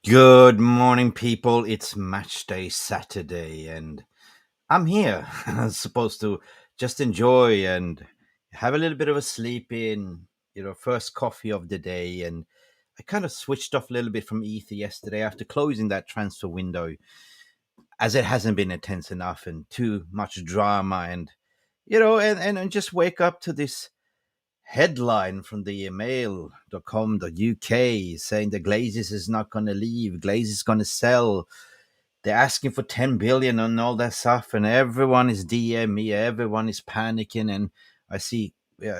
Good morning, people. It's match day Saturday, and I'm here. I'm supposed to just enjoy and have a little bit of a sleep in, first coffee of the day. And I kind of switched off a little bit from Ether yesterday after closing that transfer window, as it hasn't been intense enough and too much drama. And just wake up to this headline from the mail.com.uk saying the Glazers is not going to leave. Glazers is going to sell. They're asking for 10 billion and all that stuff, and everyone is DM me, everyone is panicking. And I see,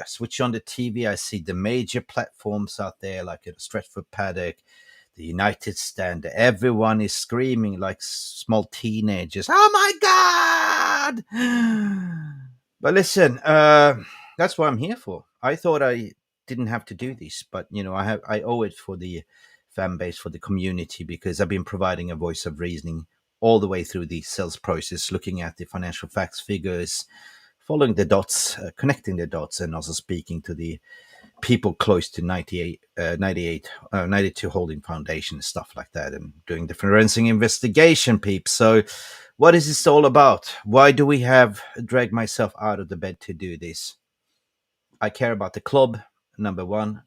switch on the TV, I see the major platforms out there like Stretford Paddock, the United Stand. Everyone is screaming like small teenagers, oh my god. But listen, that's what I'm here for. I thought I didn't have to do this, but I owe it for the fan base, for the community, because I've been providing a voice of reasoning all the way through the sales process, looking at the financial facts, figures, following the dots, connecting the dots, and also speaking to the people close to 92 Holding Foundation, stuff like that, and doing the forensic investigation, peeps. So, what is this all about? Why do we have drag myself out of the bed to do this? I care about the club, number one.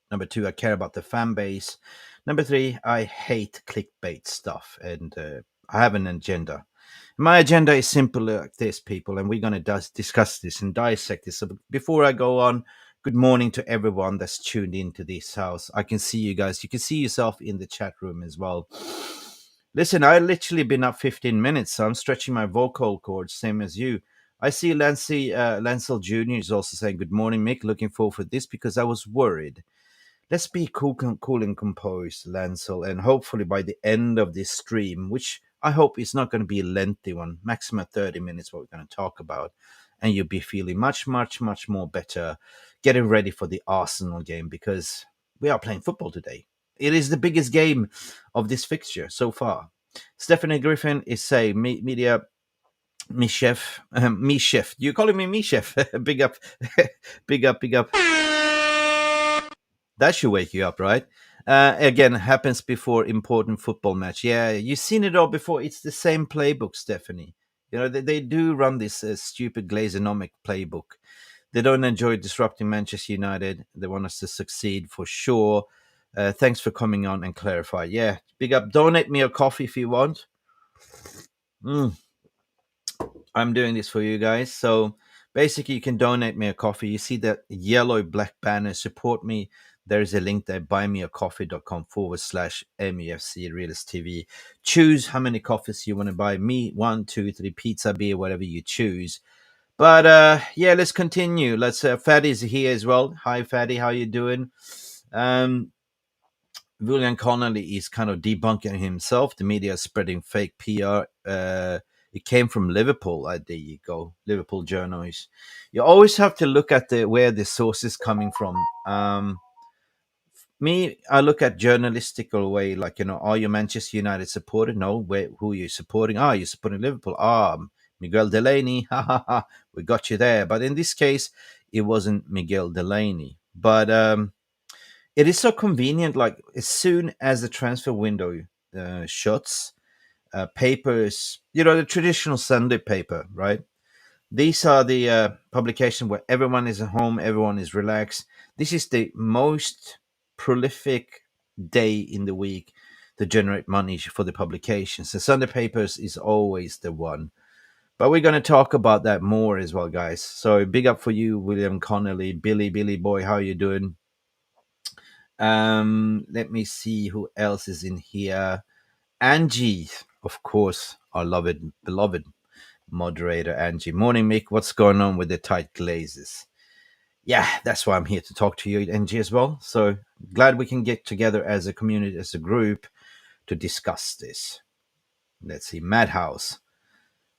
Number two, I care about the fan base. Number three, I hate clickbait stuff, and I have an agenda. My agenda is simple like this, people, and we're going to discuss this and dissect this. So before I go on, good morning to everyone that's tuned into this house. I can see you guys. You can see yourself in the chat room as well. Listen, I literally been up 15 minutes, so I'm stretching my vocal cords, same as you. I see Lancel Jr. is also saying, good morning, Mick. Looking forward for this because I was worried. Let's be cool and composed, Lancel, and hopefully by the end of this stream, which I hope is not going to be a lengthy one, maximum 30 minutes, what we're going to talk about, and you'll be feeling much, much, much more better, getting ready for the Arsenal game because we are playing football today. It is the biggest game of this fixture so far. Stephanie Griffin is saying, media me chef, me chef. You calling me me chef? Big up, big up, big up. That should wake you up, right? Again, happens before important football match. Yeah, you've seen it all before. It's the same playbook, Stephanie. They do run this stupid Glazonomic playbook. They don't enjoy disrupting Manchester United. They want us to succeed for sure. Thanks for coming on and clarify. Yeah, big up. Donate me a coffee if you want. I'm doing this for you guys. So basically, you can donate me a coffee. You see that yellow black banner, support me. There's a link there, buymeacoffee.com/MUFC Realist TV. Choose how many coffees you want to buy. Me, 1, 2, 3, pizza, beer, whatever you choose. But yeah, let's continue. Fatty's here as well. Hi, Fatty. How you doing? William Connolly is kind of debunking himself. The media is spreading fake PR. It came from Liverpool. There you go, Liverpool journalists. You always have to look at where the source is coming from. I look at journalistical way, like are you Manchester United supporter? No, who are you supporting? You're supporting Liverpool. Miguel Delaney. Ha ha ha. We got you there. But in this case, it wasn't Miguel Delaney. But it is so convenient. Like as soon as the transfer window shuts, papers, the traditional Sunday paper, right? These are the publication where everyone is at home, everyone is relaxed. This is the most prolific day in the week to generate money for the publications. The Sunday papers is always the one. But we're going to talk about that more as well, guys. So big up for you, William Connolly, Billy Boy. How you doing? Let me see who else is in here. Angie, of course, our beloved moderator, Angie. Morning, Mick. What's going on with the tight glazes? Yeah, that's why I'm here to talk to you, Angie, as well. So glad we can get together as a community, as a group, to discuss this. Let's see, Madhouse.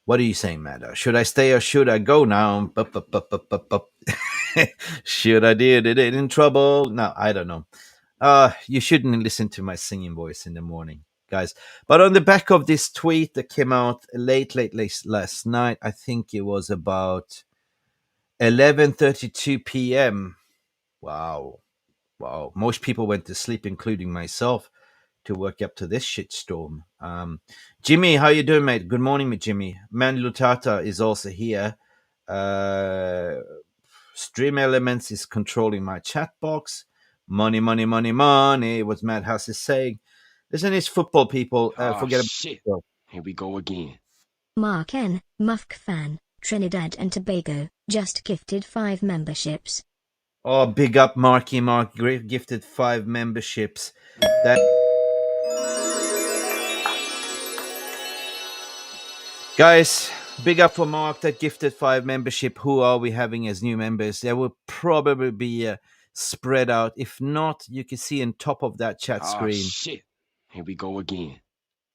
What are you saying, Madhouse? Should I stay or should I go now? Should I do it in trouble? No, I don't know. You shouldn't listen to my singing voice in the morning, guys. But on the back of this tweet that came out late last night, I think it was about 11:32 p.m. Wow. Most people went to sleep, including myself. to work up to this shitstorm. Jimmy, how you doing, mate? Good morning, Jimmy. Man Lutata is also here. Stream Elements is controlling my chat box. Money, money, money, money. What Madhouse is saying. Listen, it's football, people. Forget shit. about. Here we go again. Mark N, Mufc fan, Trinidad and Tobago, just gifted 5 memberships. Oh, big up, Marky Mark. Gifted 5 memberships. That. Guys, big up for Mark that gifted 5 membership. Who are we having as new members? There will probably be spread out. If not, you can see on top of that chat screen. Shit. Here we go again.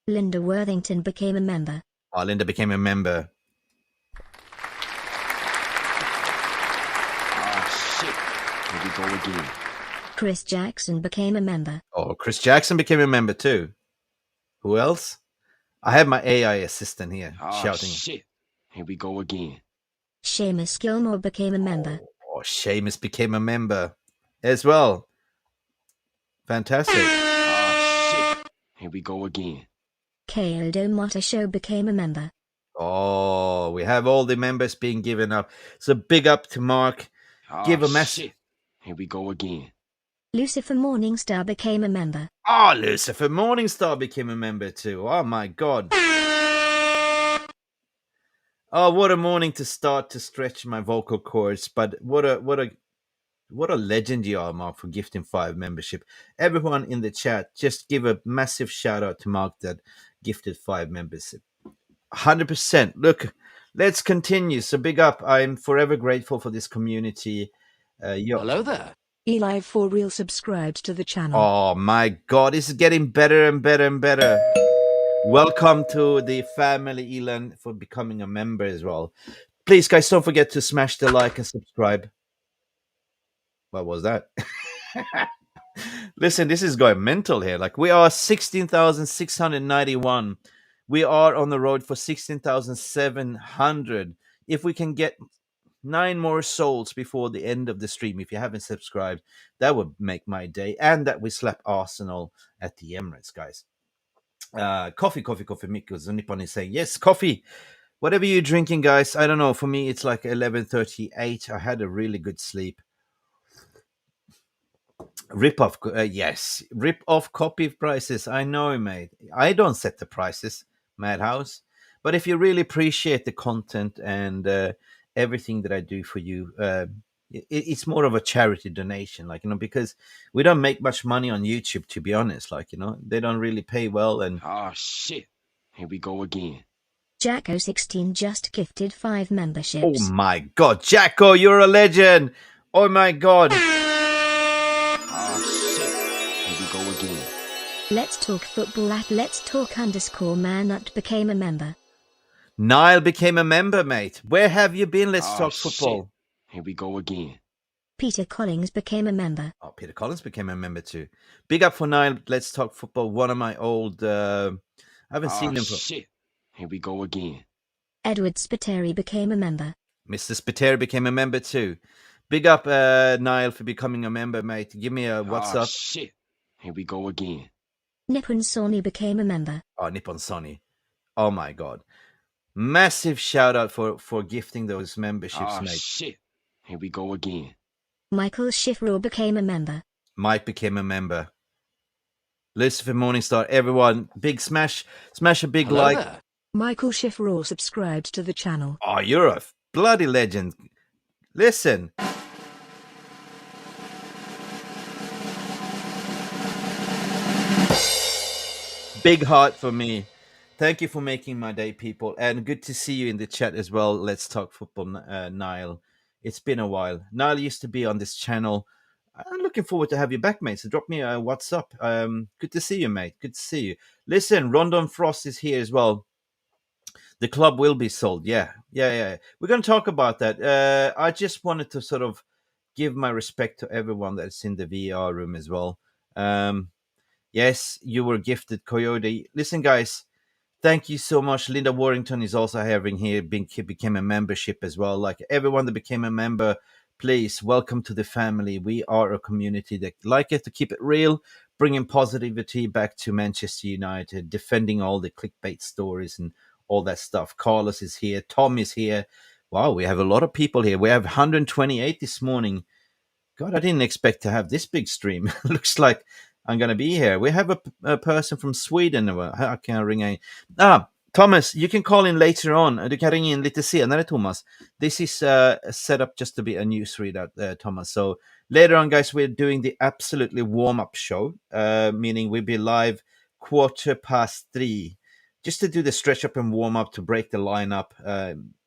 Linda Worthington became a member. Oh, Linda became a member. Shit. Here we go again. Chris Jackson became a member. Oh, Chris Jackson became a member too. Who else? I have my AI assistant here shouting. Shit. Here we go again. Seamus Gilmore became a member. Oh, Seamus became a member as well. Fantastic. Shit. Here we go again. Kaodo Mata Show became a member. Oh, we have all the members being given up. So big up to Mark. Give a message. Shit. Here we go again. Lucifer Morningstar became a member. Oh, Lucifer Morningstar became a member too. Oh my God. Oh, what a morning to start to stretch my vocal cords. But what a legend you are, Mark, for gifting 5 membership. Everyone in the chat, just give a massive shout out to Mark that gifted 5 membership. 100%. Look, let's continue. So big up. I'm forever grateful for this community. Hello there. Eli for real subscribed to the channel. Oh my God, this is getting better and better and better. Welcome to the family, Elan, for becoming a member as well. Please, guys, don't forget to smash the like and subscribe. What was that? Listen, this is going mental here. Like, we are 16,691. We are on the road for 16,700. If we can get 9 more souls before the end of the stream, if you haven't subscribed, that would make my day. And that we slap Arsenal at the Emirates, guys. Coffee. Mick Nippon is saying, yes, coffee. Whatever you're drinking, guys. I don't know. For me, it's like 11:38. I had a really good sleep. Rip off copy prices. I know, mate. I don't set the prices, Madhouse. But if you really appreciate the content and everything that I do for you, it's more of a charity donation, like, because we don't make much money on YouTube, to be honest. Like, they don't really pay well. And shit. Here we go again. Jacko16 just gifted 5 memberships. Oh my God, Jacko, you're a legend. Oh my God. Again. Let's Talk Football at Let's Talk _man became a member. Niall became a member, mate. Where have you been? Let's Talk Football. Shit. Here we go again. Peter Collins became a member. Oh, Peter Collins became a member too. Big up for Niall. Let's Talk Football. One of my old... I haven't seen him for... Shit. Here we go again. Edward Spiteri became a member. Mr. Spiteri became a member too. Big up, Niall, for becoming a member, mate. Give me a what's up. Shit. Here we go again. Nippon Sony became a member. Oh, Nippon Sony. Oh my God. Massive shout out for gifting those memberships, mate. Shit. Here we go again. Michael Schiffer became a member. Mike became a member. Lucifer Morningstar, everyone, big smash a big Hello like. There. Michael Schiffer subscribed to the channel. Oh, you're a bloody legend. Listen. Big heart for me. Thank you for making my day, people. And good to see you in the chat as well. Let's Talk Football, Niall. It's been a while. Niall used to be on this channel. I'm looking forward to have you back, mate. So drop me a WhatsApp. Good to see you, mate. Good to see you. Listen, Rondon Frost is here as well. The club will be sold. Yeah. We're going to talk about that. I just wanted to sort of give my respect to everyone that's in the VR room as well. Yes, you were gifted, Coyote. Listen, guys, thank you so much. Linda Warrington is also having here, became a membership as well. Like everyone that became a member, please welcome to the family. We are a community that like it to keep it real, bringing positivity back to Manchester United, defending all the clickbait stories and all that stuff. Carlos is here. Tom is here. Wow, we have a lot of people here. We have 128 this morning. God, I didn't expect to have this big stream. Looks like I'm going to be here. We have a person from Sweden. How can I ring in? Thomas, you can call in later on. Du kan ringa in lite senare, Thomas. This is set up just to be a news readout, Thomas. So later on, guys, we're doing the absolutely warm-up show, meaning we'll be live 3:15, just to do the stretch-up and warm-up to break the lineup,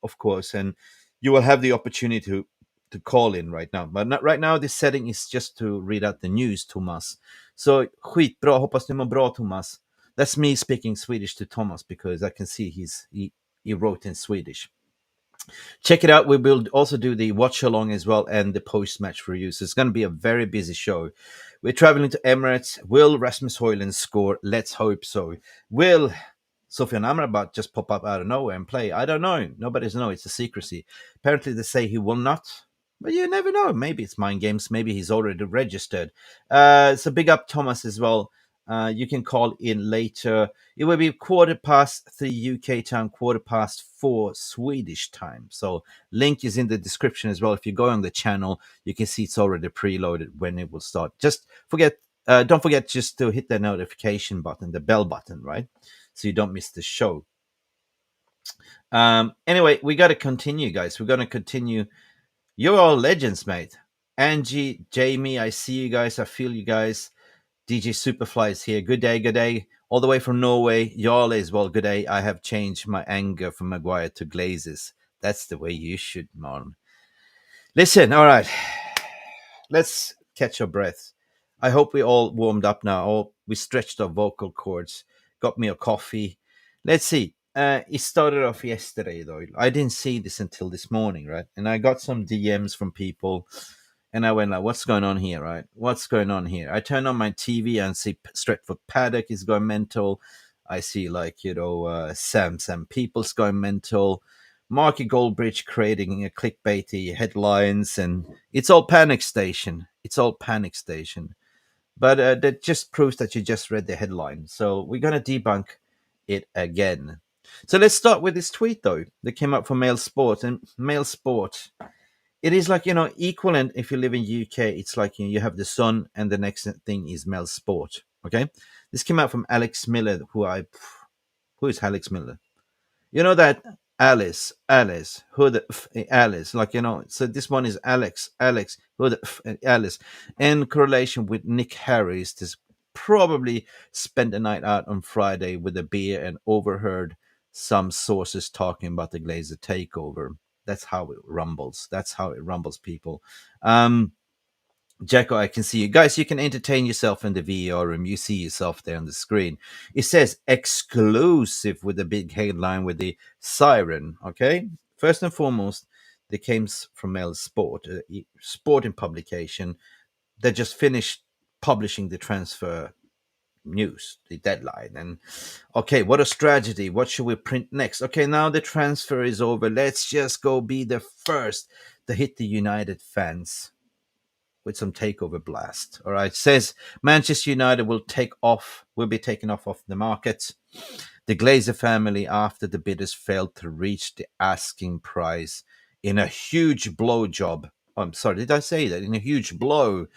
of course. And you will have the opportunity to call in right now. But not, right now, this setting is just to read out the news, Thomas. So skitbra, hoppas du mår bra, Thomas. That's me speaking Swedish to Thomas because I can see he wrote in Swedish. Check it out. We will also do the watch along as well and the post match reviews. So it's going to be a very busy show. We're traveling to Emirates. Will Rasmus Højlund score? Let's hope so. Will Sofian Amrabat just pop up out of nowhere and play? I don't know. Nobody's know. It's a secrecy. Apparently they say he will not. But you never know. Maybe it's mind games. Maybe he's already registered. So big up Thomas as well. You can call in later. It will be 3:15 UK time, 4:15 Swedish time. So link is in the description as well. If you go on the channel, you can see it's already preloaded when it will start. Just don't forget just to hit the notification button, the bell button, right? So you don't miss the show. Anyway, we got to continue, guys. We're going to continue. You're all legends, mate. Angie, Jamie, I see you guys. I feel you guys. DJ Superfly is here. Good day, good day. All the way from Norway. Jarl as well. Good day. I have changed my anger from Maguire to Glazers. That's the way you should, man. Listen, all right. Let's catch our breath. I hope we all warmed up now. We stretched our vocal cords. Got me a coffee. Let's see. It started off yesterday, though. I didn't see this until this morning, right? And I got some DMs from people. And I went like, what's going on here, right? What's going on here? I turn on my TV and see Stretford Paddock is going mental. I see Sam Peoples going mental. Marky Goldbridge creating a clickbaity headlines. And it's all panic station. It's all panic station. But that just proves that you just read the headline. So we're going to debunk it again. So let's start with this tweet, though, that came up from Mail Sport. And Mail Sport, it is like, equivalent if you live in UK, it's like you have the Sun and the next thing is Mail Sport. Okay. This came out from Alex Miller, who is Alex Miller? You know that Alice, who the Alice, so this one is Alex, who the Alice, in correlation with Nick Harris, this probably spent the night out on Friday with a beer and overheard some sources talking about the Glazer takeover. That's how it rumbles. That's how it rumbles, people. Jacko, I can see you guys. You can entertain yourself in the VR room. You see yourself there on the screen. It says exclusive with the big headline with the siren. Okay. First and foremost, they came from Mail Sport, sporting publication that just finished publishing the transfer news, the deadline. And okay, what a strategy. What should we print next? Okay, now the transfer is over. Let's just go be the first to hit the United fans with some takeover blast. All right, says Manchester United will be taken off the market. The Glazer family, after the bidders failed to reach the asking price in a huge blow job. I'm sorry, did I say that? In a huge blow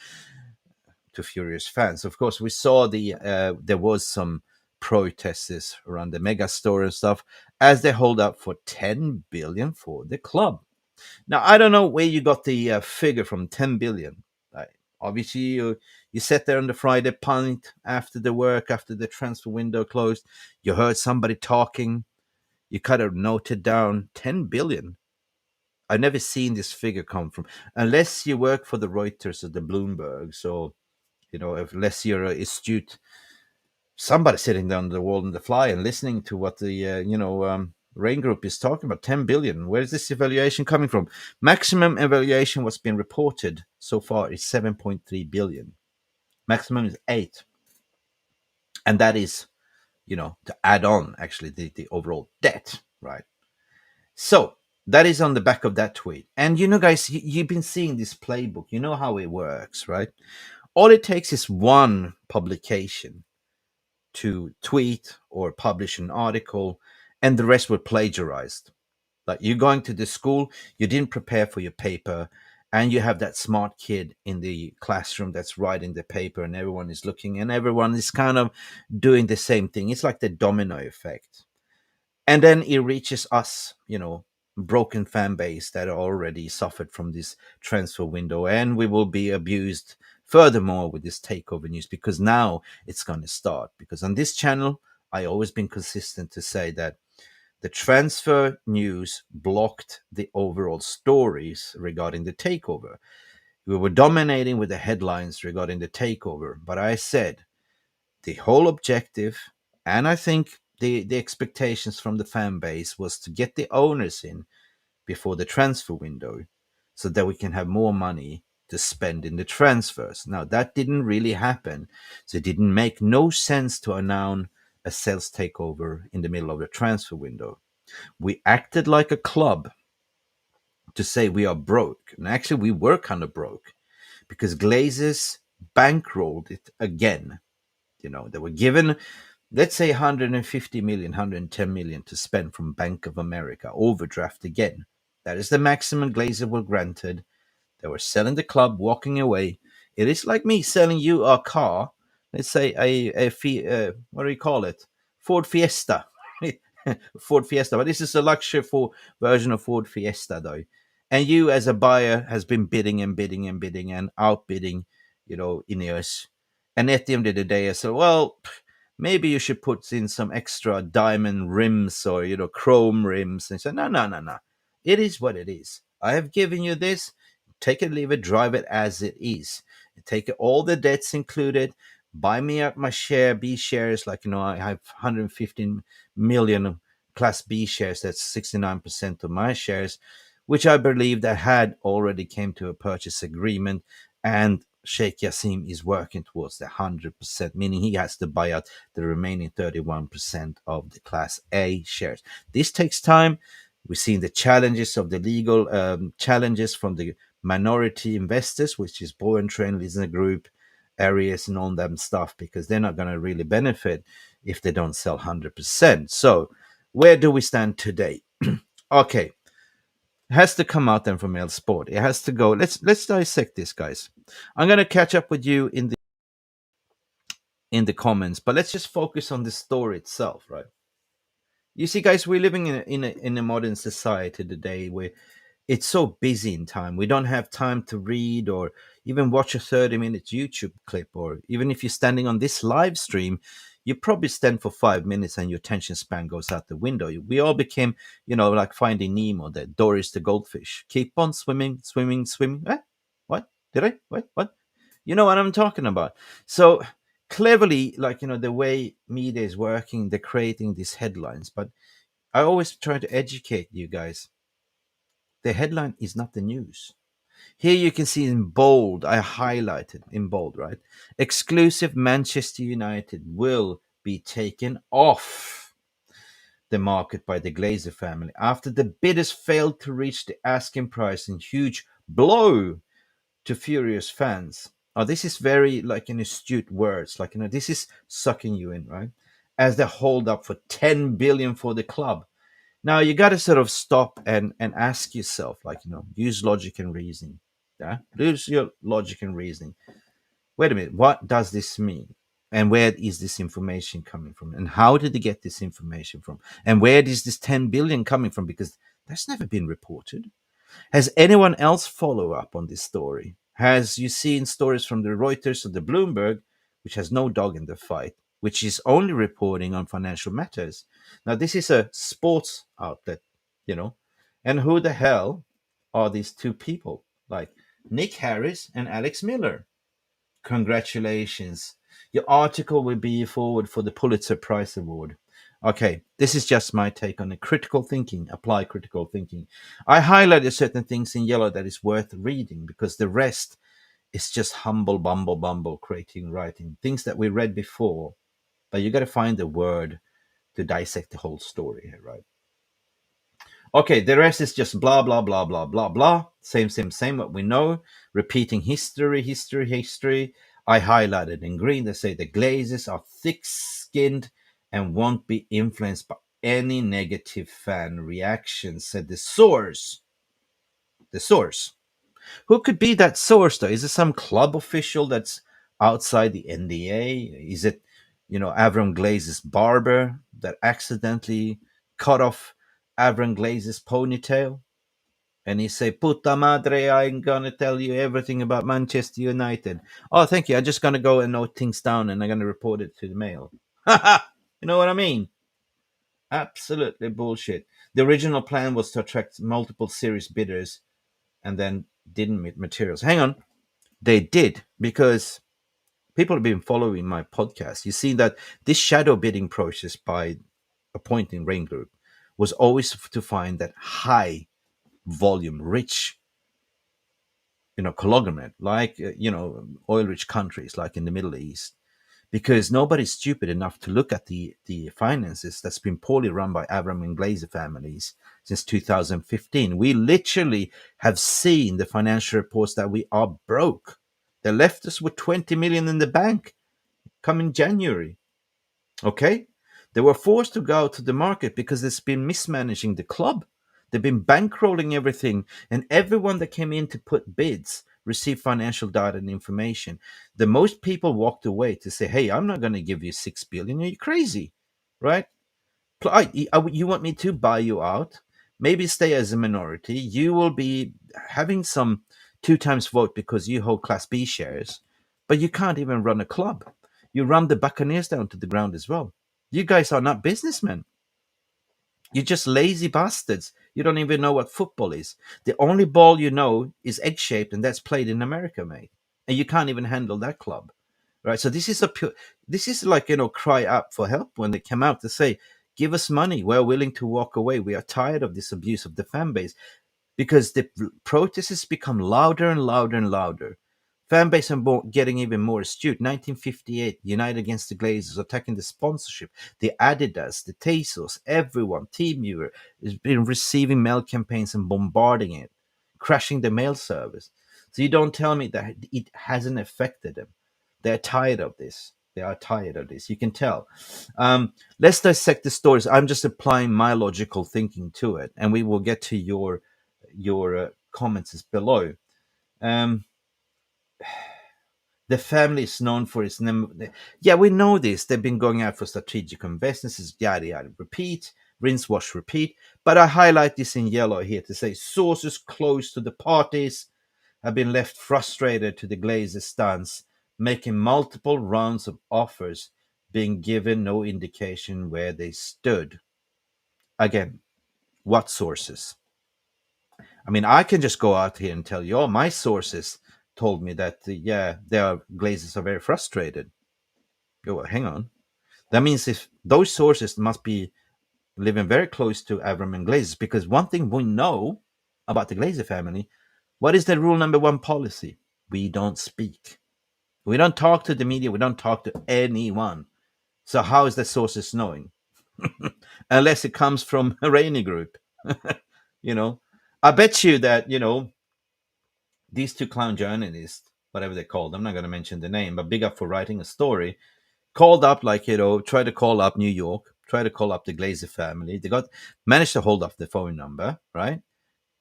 to furious fans. Of course, we saw there was some protests around the mega store and stuff as they hold up for 10 billion for the club. Now, I don't know where you got the figure from, 10 billion. Obviously, you sat there on the Friday punt after the transfer window closed. You heard somebody talking. You kind of noted down 10 billion. I've never seen this figure come from, unless you work for the Reuters or the Bloomberg. So, unless you're astute, somebody sitting down the wall on the fly and listening to what the Rain Group is talking about. 10 billion. Where is this evaluation coming from? Maximum evaluation what's been reported so far is 7.3 billion. Maximum is 8. And that is, to add on actually the overall debt, right? So That is on the back of that tweet. And guys, you've been seeing this playbook. You know how it works, right? All it takes is one publication to tweet or publish an article, and the rest were plagiarized. Like, you're going to the school, you didn't prepare for your paper, and you have that smart kid in the classroom that's writing the paper, and everyone is looking, and everyone is kind of doing the same thing. It's like the domino effect. And then it reaches us, broken fan base that already suffered from this transfer window, and we will be abused furthermore with this takeover news, because now it's going to start. Because on this channel, I always been consistent to say that the transfer news blocked the overall stories regarding the takeover. We were dominating with the headlines regarding the takeover, but I said the whole objective, and I think the expectations from the fan base, was to get the owners in before the transfer window so that we can have more money to spend in the transfers. Now, that didn't really happen, so it didn't make no sense to announce a sales takeover in the middle of the transfer window. We acted like a club to say we are broke, and actually we were kind of broke because Glazers bankrolled it again. They were given, let's say, 150 million, 110 million to spend from Bank of America, overdraft again. That is the maximum Glazer were granted. They were selling the club, walking away. It is like me selling you a car, let's say what do you call it? Ford Fiesta. Ford Fiesta, but this is a luxury version of Ford Fiesta, though. And you, as a buyer, has been bidding and bidding and bidding and outbidding, Ineos. And at the end of the day, I said, well, maybe you should put in some extra diamond rims or chrome rims. And he said, no, no, no, no. It is what it is. I have given you this. Take it, leave it, drive it as it is. Take it, all the debts included. Buy me up my share, B shares. Like, I have 115 million Class B shares. That's 69% of my shares, which I believe that had already came to a purchase agreement. And Sheikh Yassim is working towards the 100%, meaning he has to buy out the remaining 31% of the Class A shares. This takes time. We've seen the challenges of the legal challenges from the minority investors, which is Bowen Train, Listener Group, Areas, and all them stuff, because they're not going to really benefit if they don't sell 100%. So where do we stand today? Okay. It has to come out then from Mail Sport. It has to go. Let's dissect this, guys. I'm going to catch up with you in the comments, but let's just focus on the story itself, right? You see, guys, we're living in a modern society today where it's so busy in time. We don't have time to read or even watch a 30-minute YouTube clip, or even if you're standing on this live stream, you probably stand for 5 minutes and your attention span goes out the window. We all became, like Finding Nemo, the Doris the goldfish. Keep on swimming, swimming, swimming. What? Did I? What? You know what I'm talking about. So cleverly, like, the way media is working, they're creating these headlines. But I always try to educate you guys. The headline is not the news. Here you can see in bold, I highlighted in bold, right? Exclusive Manchester United will be taken off the market by the Glazer family after the bidders failed to reach the asking price, in huge blow to furious fans. Oh, this is very like an astute words, like, this is sucking you in, right? As they hold up for 10 billion for the club. Now you got to sort of stop and ask yourself, like, use logic and reasoning. Yeah, use your logic and reasoning. Wait a minute, what does this mean? And where is this information coming from? And how did they get this information from? And where is this 10 billion coming from? Because that's never been reported. Has anyone else follow up on this story? Has you seen stories from the Reuters or the Bloomberg, which has no dog in the fight, which is only reporting on financial matters? Now, this is a sports outlet, and who the hell are these two people? Like Nick Harris and Alex Miller. Congratulations. Your article will be forward for the Pulitzer Prize Award. Okay, this is just my take on the critical thinking, apply critical thinking. I highlighted certain things in yellow that is worth reading, because the rest is just humble, bumble, creating, writing, things that we read before. But you got to find the word to dissect the whole story here, right? Okay, the rest is just blah, blah, blah, blah, blah, blah. Same, what we know. Repeating history. I highlighted in green. They say the Glazers are thick-skinned and won't be influenced by any negative fan reactions, said the source. The source. Who could be that source, though? Is it some club official that's outside the NDA? Is it, Avram Glazer's barber that accidentally cut off Avram Glazer's ponytail? And he say, "Puta madre, I'm gonna tell you everything about Manchester United." Oh, thank you. I'm just gonna go and note things down, and I'm gonna report it to the Mail. You know what I mean? Absolutely bullshit. The original plan was to attract multiple serious bidders, and then didn't meet materials. Hang on, they did, because people have been following my podcast. You see that this shadow bidding process by appointing Rain Group was always to find that high volume, rich, conglomerate, like oil-rich countries, like in the Middle East, because nobody's stupid enough to look at the finances that's been poorly run by Avram and Glazer families since 2015. We literally have seen the financial reports that we are broke. They left us with 20 million in the bank coming January. Okay? They were forced to go out to the market because it's been mismanaging the club. They've been bankrolling everything, and everyone that came in to put bids received financial data and information. The most people walked away to say, "Hey, I'm not going to give you 6 billion. Are you crazy?" Right? You want me to buy you out? Maybe stay as a minority. You will be having some 2 times vote because you hold Class B shares, but you can't even run a club. You run the Buccaneers down to the ground as well. You guys are not businessmen. You're just lazy bastards. You don't even know what football is. The only ball you know is egg shaped, and that's played in America, mate. And you can't even handle that club, right? So this is this is like, cry up for help when they come out to say, "Give us money. We're willing to walk away. We are tired of this abuse of the fan base," because the protests become louder and louder and louder. Fan base are getting even more astute. 1958, United against the Glazers, attacking the sponsorship. The Adidas, the Tezos, everyone, TeamViewer has been receiving mail campaigns and bombarding it, crashing the mail service. So you don't tell me that it hasn't affected them. They're tired of this. They are tired of this. You can tell. Let's dissect the stories. I'm just applying my logical thinking to it, and we will get to your comments below. Um, the family is known for its yeah, we know this. They've been going out for strategic investments, yada yada. Repeat, rinse, wash, repeat. But I highlight this in yellow here to say sources close to the parties have been left frustrated to the Glazers' stance, making multiple rounds of offers, being given no indication where they stood. Again, what sources? I mean, I can just go out here and tell you, my sources told me that, yeah, their Glazers are very frustrated. Go, well, hang on. That means if those sources must be living very close to Avram and Glazers, because one thing we know about the Glazer family, what is the rule number one policy? We don't speak. We don't talk to the media. We don't talk to anyone. So how is the sources knowing? Unless it comes from a Rainy group. you know, I bet you that, these two clown journalists, whatever they're called, I'm not going to mention the name, but big up for writing a story, called up, like, try to call up New York, try to call up the Glazer family. They managed to hold up the phone number, right?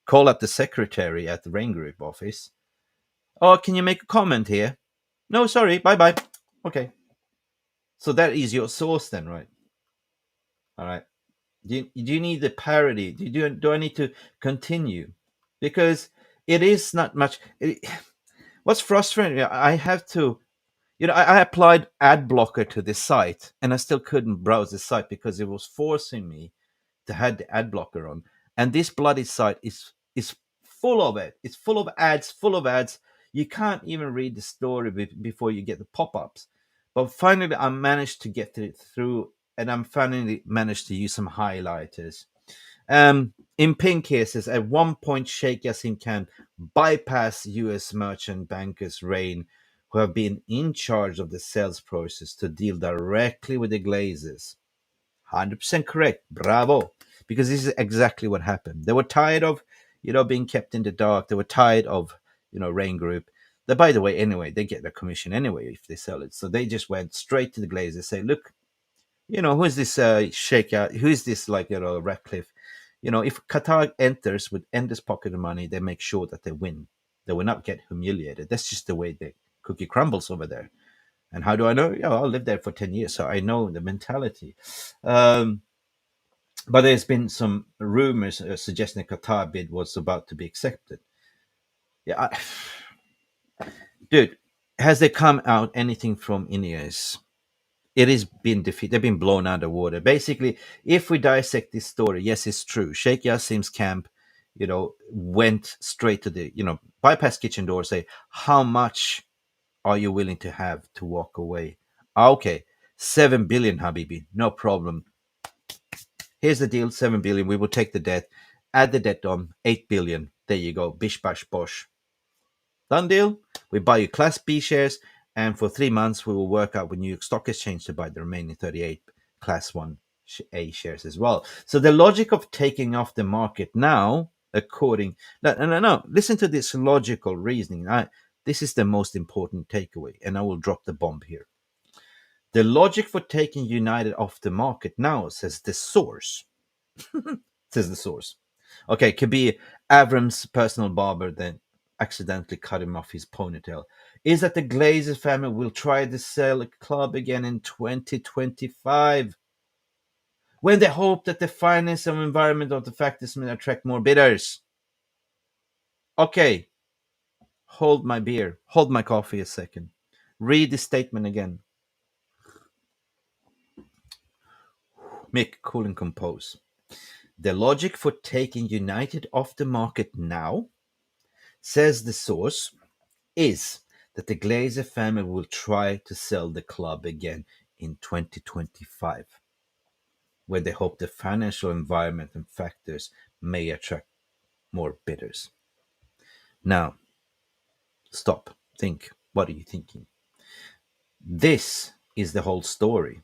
Call up the secretary at the Rain Group office. "Oh, can you make a comment here?" "No, sorry, bye. Okay. So that is your source then, right? All right. Do you need the parody? Do I need to continue? Because it is not much. What's frustrating, I have to, I applied ad blocker to this site, and I still couldn't browse the site because it was forcing me to have the ad blocker on. And this bloody site is full of it. It's full of ads, full of ads. You can't even read the story before you get the pop-ups. But finally, I managed to get it through, and I'm finally managed to use some highlighters. In pink here says, at one point, Sheikh Yassim can bypass U.S. merchant bankers Rain, who have been in charge of the sales process, to deal directly with the Glazers. 100% correct. Bravo. because this is exactly what happened. They were tired of, being kept in the dark. They were tired of, Rain Group. That, by the way, anyway, they get their commission anyway if they sell it. So they just went straight to the Glazers, say, look, who is this shakeout? Who is this, like, Ratcliffe? If Qatar enters with endless pocket of money, they make sure that they win. They will not get humiliated. That's just the way the cookie crumbles over there. And how do I know? Yeah, I lived there for 10 years, so I know the mentality. But there's been some rumors suggesting the Qatar bid was about to be accepted. Yeah, dude, has there come out anything from Ineos? It has been defeated. They've been blown out of water. Basically, if we dissect this story, yes, it's true. Sheikh Yassim's camp, went straight to the, bypass kitchen door, say, how much are you willing to have to walk away? Okay, 7 billion, Habibi, no problem. Here's the deal, 7 billion. We will take the debt, add the debt on, 8 billion. There you go, bish, bash, bosh. Done deal. We buy you Class B shares, and for 3 months, we will work out with New York Stock Exchange to buy the remaining 38 Class 1A shares as well. So the logic of taking off the market now, no, listen to this logical reasoning. This is the most important takeaway, and I will drop the bomb here. The logic for taking United off the market now, says the source. Says the source. Okay, it could be Avram's personal barber that accidentally cut him off his ponytail. Is that the Glazers family will try to sell a club again in 2025, when they hope that the finance and environment of the factors may attract more bidders. Okay, hold my beer, hold my coffee a second. Read the statement again. Mick, cool and compose. The logic for taking United off the market now, says the source, is that the Glazer family will try to sell the club again in 2025, where they hope the financial environment and factors may attract more bidders. Now, stop, think. What are you thinking? This is the whole story.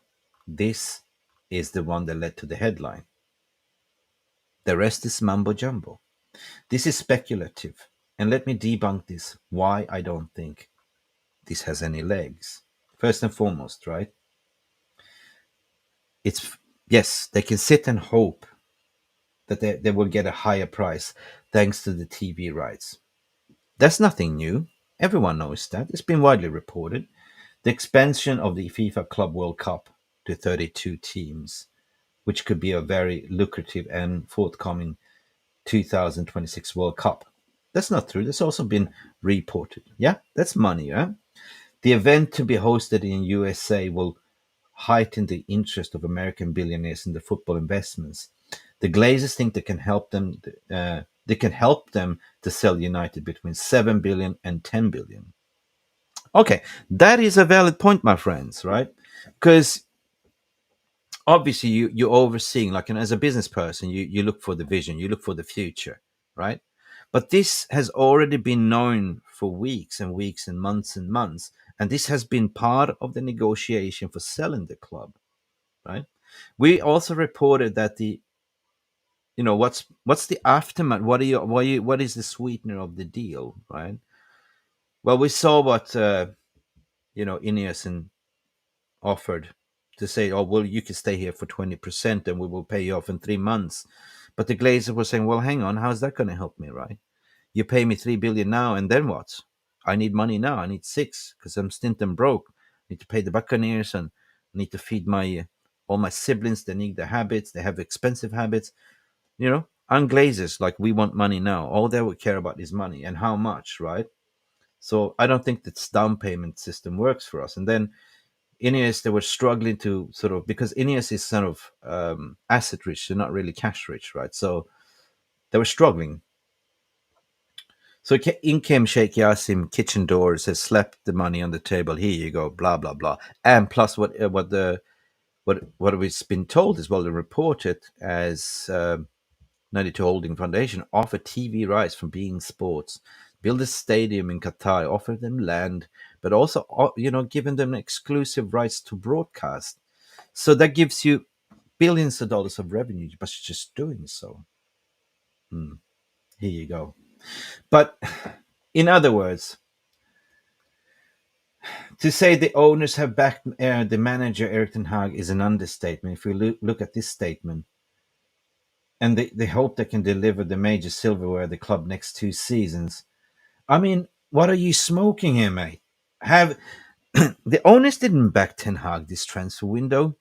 This is the one that led to the headline. The rest is mumbo jumbo. This is speculative. And let me debunk this, why I don't think this has any legs. First and foremost, right? Yes, they can sit and hope that they will get a higher price thanks to the TV rights. That's nothing new. Everyone knows that. It's been widely reported. The expansion of the FIFA Club World Cup to 32 teams, which could be a very lucrative and forthcoming 2026 World Cup. That's not true. That's also been reported. Yeah, that's money. Yeah? The event to be hosted in USA will heighten the interest of American billionaires in the football investments. The Glazers think they can help them. They can help them to sell United between 7 billion and 10 billion. Okay, that is a valid point, my friends, right? Because obviously you're overseeing, like, and as a business person, you look for the vision, you look for the future, right? But this has already been known for weeks and weeks and months, and this has been part of the negotiation for selling the club, right? We also reported that what's the aftermath? What is the sweetener of the deal, right? Well, we saw what Ineos offered to say, oh, well, you can stay here for 20% and we will pay you off in 3 months. But the Glazers were saying, well, hang on, how's that going to help me, right? You pay me 3 billion now, and then what? I need money now. I need 6 because I'm stint and broke. I need to pay the Buccaneers, and I need to feed all my siblings. They need their habits. They have expensive habits. I'm Glazers. Like, we want money now. All they would care about is money and how much, right? So I don't think that down payment system works for us. And then Ineos, they were struggling to sort of, because Ineos is sort of asset rich, they're not really cash rich, right? So they were struggling. So in came Sheikh Yassim, kitchen doors, has slapped the money on the table. Here you go, blah blah blah, and plus what we've been told as well, and reported as 92 Holding Foundation offer TV rights from Being Sports, build a stadium in Qatar, offer them land, but also giving them exclusive rights to broadcast. So that gives you billions of dollars of revenue, but just doing so. Here you go. But in other words, to say the owners have backed the manager Erik ten Hag is an understatement. If we look at this statement, and they hope they can deliver the major silverware of the club next 2 seasons. I mean, what are you smoking here, mate? Have the owners didn't back Ten Hag this transfer window?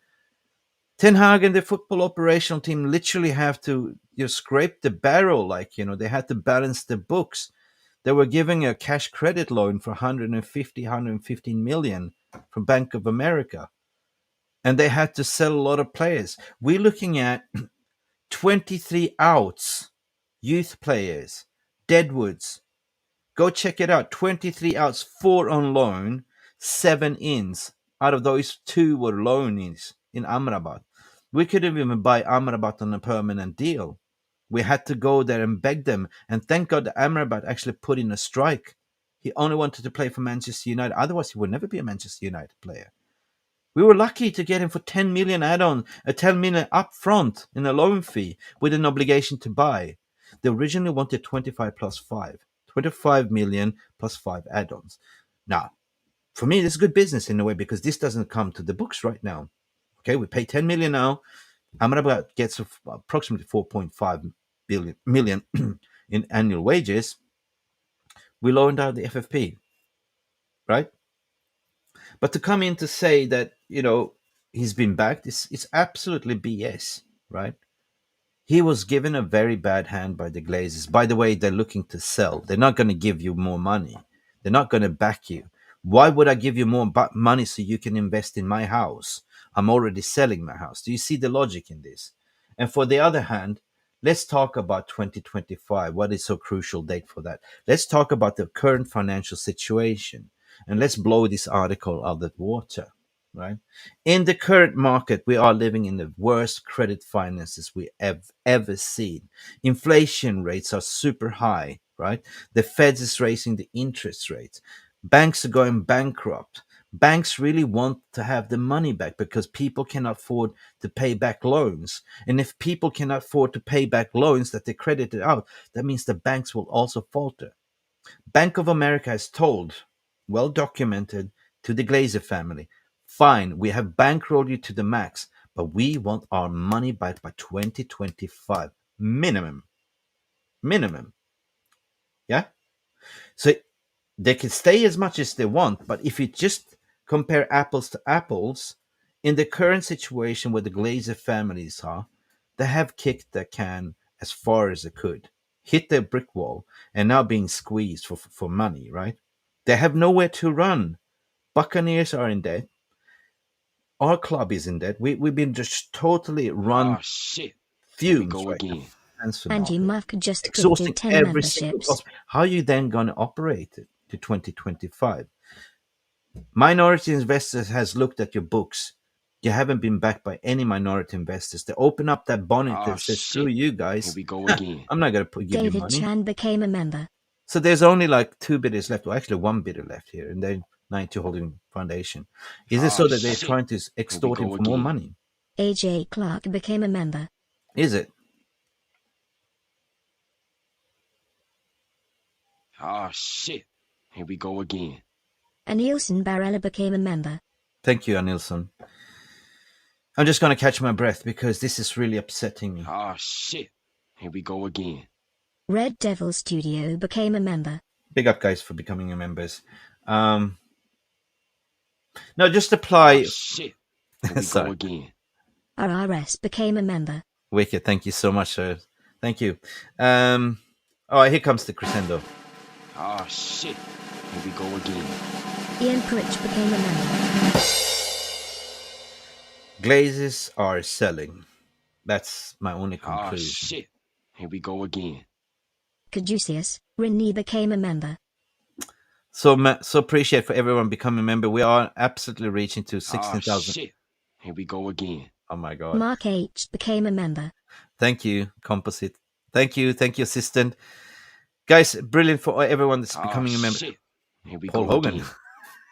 Ten Hag and the football operational team literally have to scrape the barrel, they had to balance the books. They were giving a cash credit loan for 115 million from Bank of America, and they had to sell a lot of players. We're looking at 23 outs, youth players, deadwoods. Go check it out. 23 outs, 4 on loan, 7 ins. Out of those, 2 were loan-ins in Amrabat. We couldn't even buy Amrabat on a permanent deal. We had to go there and beg them. And thank God that Amrabat actually put in a strike. He only wanted to play for Manchester United. Otherwise, he would never be a Manchester United player. We were lucky to get him for 10 million add-on, a 10 million up front in a loan fee with an obligation to buy. They originally wanted 25 plus 5. 25 million plus 5 add-ons. Now, for me, this is good business in a way because this doesn't come to the books right now. Okay, we pay 10 million now. Amrabat gets approximately 4.5 million in annual wages. We loaned out the FFP, right? But to come in to say that, he's been backed, it's absolutely BS, right? He was given a very bad hand by the Glazers. By the way, they're looking to sell. They're not going to give you more money. They're not going to back you. Why would I give you more money so you can invest in my house? I'm already selling my house. Do you see the logic in this? And for the other hand, let's talk about 2025. What is so crucial date for that? Let's talk about the current financial situation. And let's blow this article out of the water. Right? In the current market, we are living in the worst credit finances we have ever seen. Inflation rates are super high, right? The Fed is raising the interest rates. Banks are going bankrupt. Banks really want to have the money back because people cannot afford to pay back loans. And if people cannot afford to pay back loans that they credited out, that means the banks will also falter. Bank of America has told, well documented, to the Glazer family, fine, we have bankrolled you to the max, but we want our money back by 2025. Minimum. Yeah? So they can stay as much as they want, but if you just compare apples to apples, in the current situation where the Glazer families are, they have kicked the can as far as they could, hit their brick wall, and now being squeezed for money, right? They have nowhere to run. Buccaneers are in debt. Our club is in debt. We've been just totally run Shit. Here we fumes go right now. again. Transfer Andy market. Mufc just Exhausting gifted 10 every single memberships. possible. How are you then going to operate it to 2025? Minority investors has looked at your books. You haven't been backed by any minority investors. They open up that bonnet that says, screw you Here guys. we go again. I'm not going to give you David money. Chan became a member. So there's only like 2 bidders left, or actually 1 bidder left here, and then 92 holding foundation. Is it so that they're Shit. trying to extort him go for more again. money? AJ Clark became a member. Is it? Shit. Here we go again. Anilson Barella became a member. Thank you, Anilson. I'm just going to catch my breath because this is really upsetting me. Shit. Here we go again. Red Devil Studio became a member. Big up, guys, for becoming your members. No, just apply. Shit. Here we Sorry. go again. RRS became a member. Wicked, thank you so much, sir. Thank you. Oh, here comes the crescendo. Shit. Here we go again. Ian Pritch became a member. Glazers are selling. That's my only conclusion. Shit. Here we go again. Caduceus, Renee became a member. So appreciate for everyone becoming a member. We are absolutely reaching to 16,000. Shit. Here we go again. Oh my God. Mark H became a member. Thank you, Composite. Thank you, assistant. Guys, brilliant for everyone that's becoming a member. Shit. Here we Paul go Hogan. again.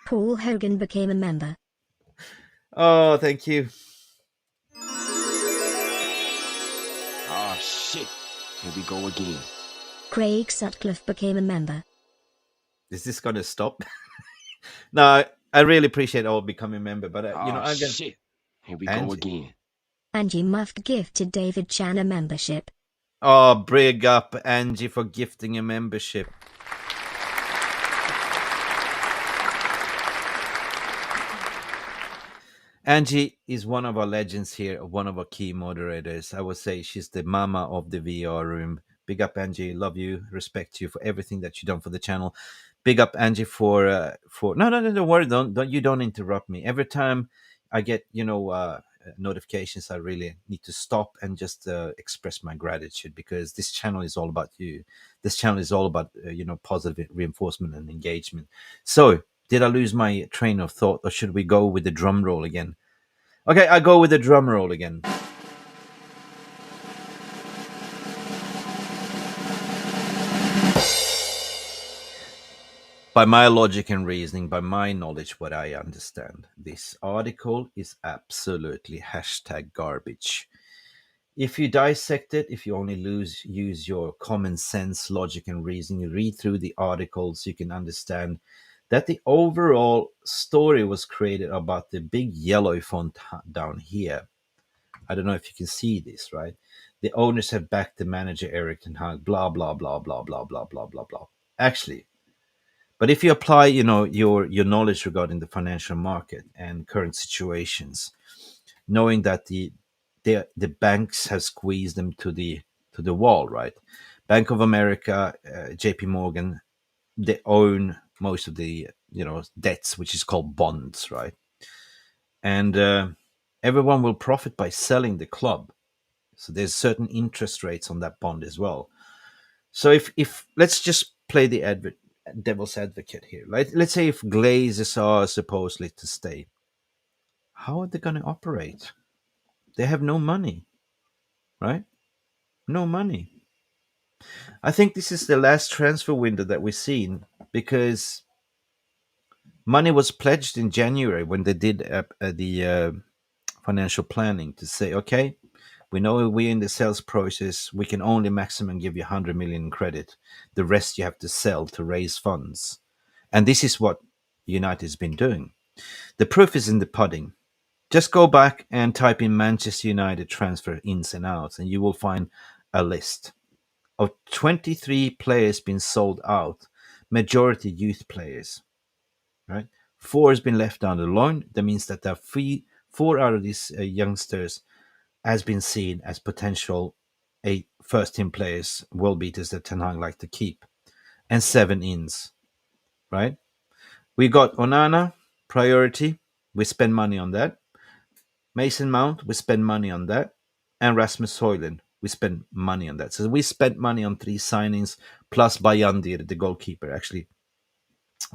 Paul Hogan became a member. Oh, thank you. shit. Here we go again. Craig Sutcliffe became a member. Is this going to stop? No, I really appreciate all becoming a member, but Oh I'm going shit. Here we go Angie. again. Angie Mufc gifted David Chan a membership. Oh, brig up Angie for gifting a membership. Angie is one of our legends here, one of our key moderators. I would say she's the mama of the VR room. Big up, Angie. Love you, respect you for everything that you've done for the channel. Big up, Angie, for no, don't worry, don't interrupt me. Every time I get notifications, I really need to stop and just express my gratitude, because this channel is all about you. This channel is all about positive reinforcement and engagement. So, did I lose my train of thought, or should we go with the drum roll again? Okay, I go with the drum roll again. By my logic and reasoning, by my knowledge, what I understand, this article is absolutely hashtag garbage. If you dissect it, if you only use your common sense, logic, and reasoning, you read through the articles, you can understand that the overall story was created about the big yellow font down here. I don't know if you can see this, right? The owners have backed the manager Eric Ten Hag, blah, blah, blah, blah, blah, blah, blah, blah, blah. Actually, but if you apply, your knowledge regarding the financial market and current situations, knowing that the banks have squeezed them to the wall, right? Bank of America, J.P. Morgan, they own most of the debts, which is called bonds, right? And everyone will profit by selling the club. So there's certain interest rates on that bond as well. So if let's just play the devil's advocate here. Let's say if Glazers are supposedly to stay, how are they going to operate? They have no money, right? No money. I think this is the last transfer window that we've seen, because money was pledged in January when they did the financial planning to say, okay, we know we're in the sales process. We can only maximum give you 100 million in credit. The rest you have to sell to raise funds. And this is what United has been doing. The proof is in the pudding. Just go back and type in Manchester United transfer ins and outs, and you will find a list of 23 players being sold out, majority youth players, right? 4 has been left on the loan. That means that there are 4 out of these youngsters has been seen as potential first team players, world beaters that Ten Hag like to keep, and 7 ins, right? We got Onana, priority. We spend money on that. Mason Mount, we spend money on that. And Rasmus Højlund, we spend money on that. So we spent money on 3 signings, plus Bayandir, the goalkeeper. Actually,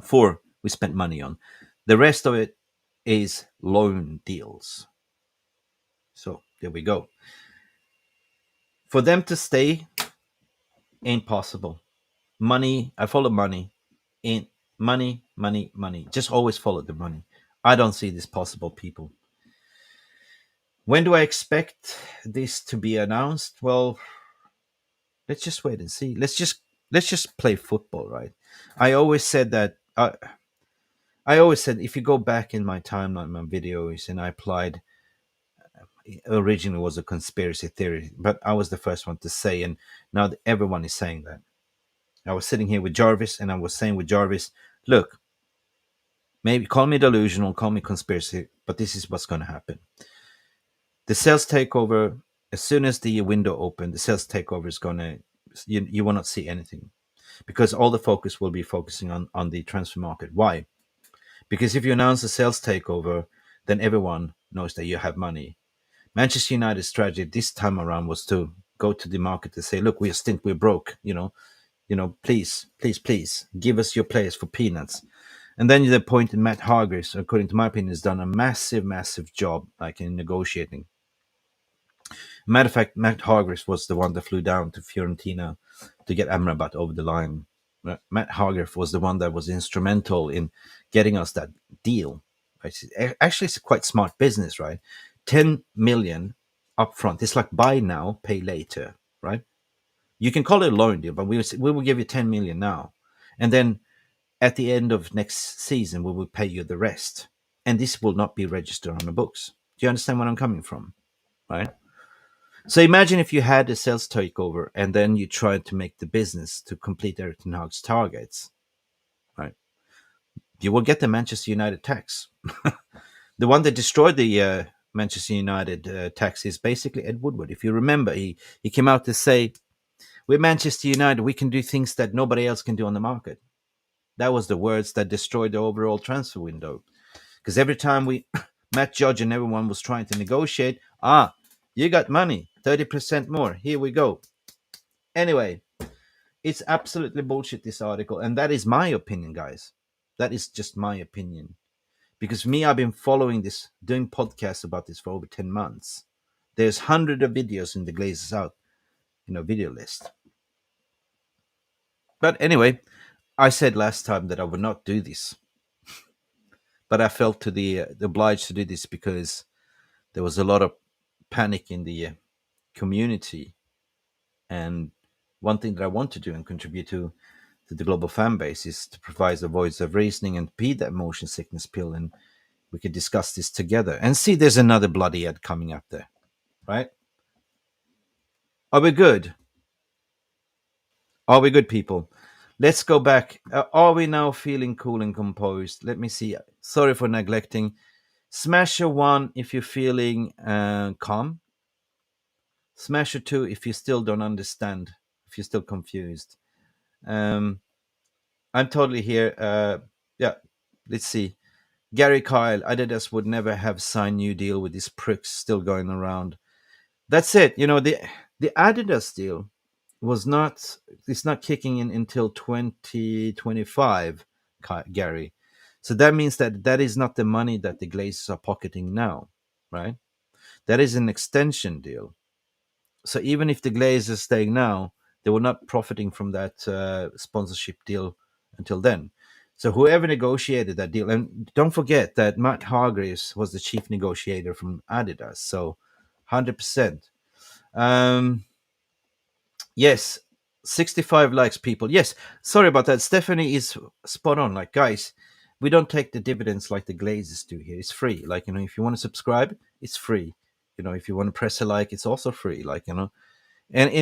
4 we spent money on. The rest of it is loan deals. So there we go. For them to stay, ain't possible. Money, I follow money. Ain't money, money, money. Just always follow the money. I don't see this possible, people. When do I expect this to be announced? Well, let's just wait and see. Let's just play football, right? I always said that. I always said, if you go back in my timeline, my videos, and I applied, originally was a conspiracy theory, but I was the first one to say, and now everyone is saying that. I was sitting here with Jarvis, and I was saying with Jarvis, look, maybe call me delusional, call me conspiracy, but this is what's going to happen. The sales takeover, as soon as the window opened, the sales takeover is going to, you will not see anything, because all the focus will be focusing on the transfer market. Why? Because if you announce a sales takeover, then everyone knows that you have money. Manchester United's strategy this time around was to go to the market to say, look, we're broke, please, give us your players for peanuts. And then they appointed Matt Hargreaves, according to my opinion, has done a massive job, like in negotiating. Matter of fact, Matt Hargreaves was the one that flew down to Fiorentina to get Amrabat over the line. Matt Hargreaves was the one that was instrumental in getting us that deal. Right? Actually, it's a quite smart business, right? 10 million upfront. It's like buy now, pay later. right? You can call it a loan deal, but we will give you 10 million now, and then at the end of next season we will pay you the rest, and this will not be registered on the books. Do you understand where I'm coming from, right? So imagine if you had a sales takeover and then you tried to make the business to complete Eric Ten Hag's targets, right? You will get the Manchester United tax. The one that destroyed the Manchester United tax is basically Ed Woodward. If you remember, he came out to say, "We're Manchester United. We can do things that nobody else can do on the market." That was the words that destroyed the overall transfer window. Because every time Matt Judge and everyone was trying to negotiate, you got money, 30% more. Here we go. Anyway, it's absolutely bullshit, this article. And that is my opinion, guys. That is just my opinion. Because me, I've been following this, doing podcasts about this for over 10 months. There's hundreds of videos in the Glazers out, video list. But anyway, I said last time that I would not do this. But I felt to the obliged to do this because there was a lot of panic in the community. And one thing that I want to do and contribute to the global fan base is to provide a voice of reasoning and be that motion sickness pill. And we could discuss this together and see there's another bloody ad coming up there, right? Are we good? Are we good, people? Let's go back. Are we now feeling cool and composed? Let me see. Sorry for neglecting. Smash a 1 if you're feeling calm. Smash a 2 if you still don't understand, if you're still confused. I'm totally here. Yeah, let's see. Gary Kyle, Adidas would never have signed new deal with these pricks still going around. That's it. The Adidas deal it's not kicking in until 2025, Gary. So that means that is not the money that the Glazers are pocketing now, right? That is an extension deal. So even if the Glazers are staying now, they were not profiting from that sponsorship deal until then. So whoever negotiated that deal, and don't forget that Matt Hargreaves was the chief negotiator from Adidas, so 100%. Yes, 65 likes, people. Yes, sorry about that. Stephanie is spot on. Like, guys, we don't take the dividends like the Glazers do here. It's free. Like, if you want to subscribe, it's free. If you want to press a like, it's also free. Like, and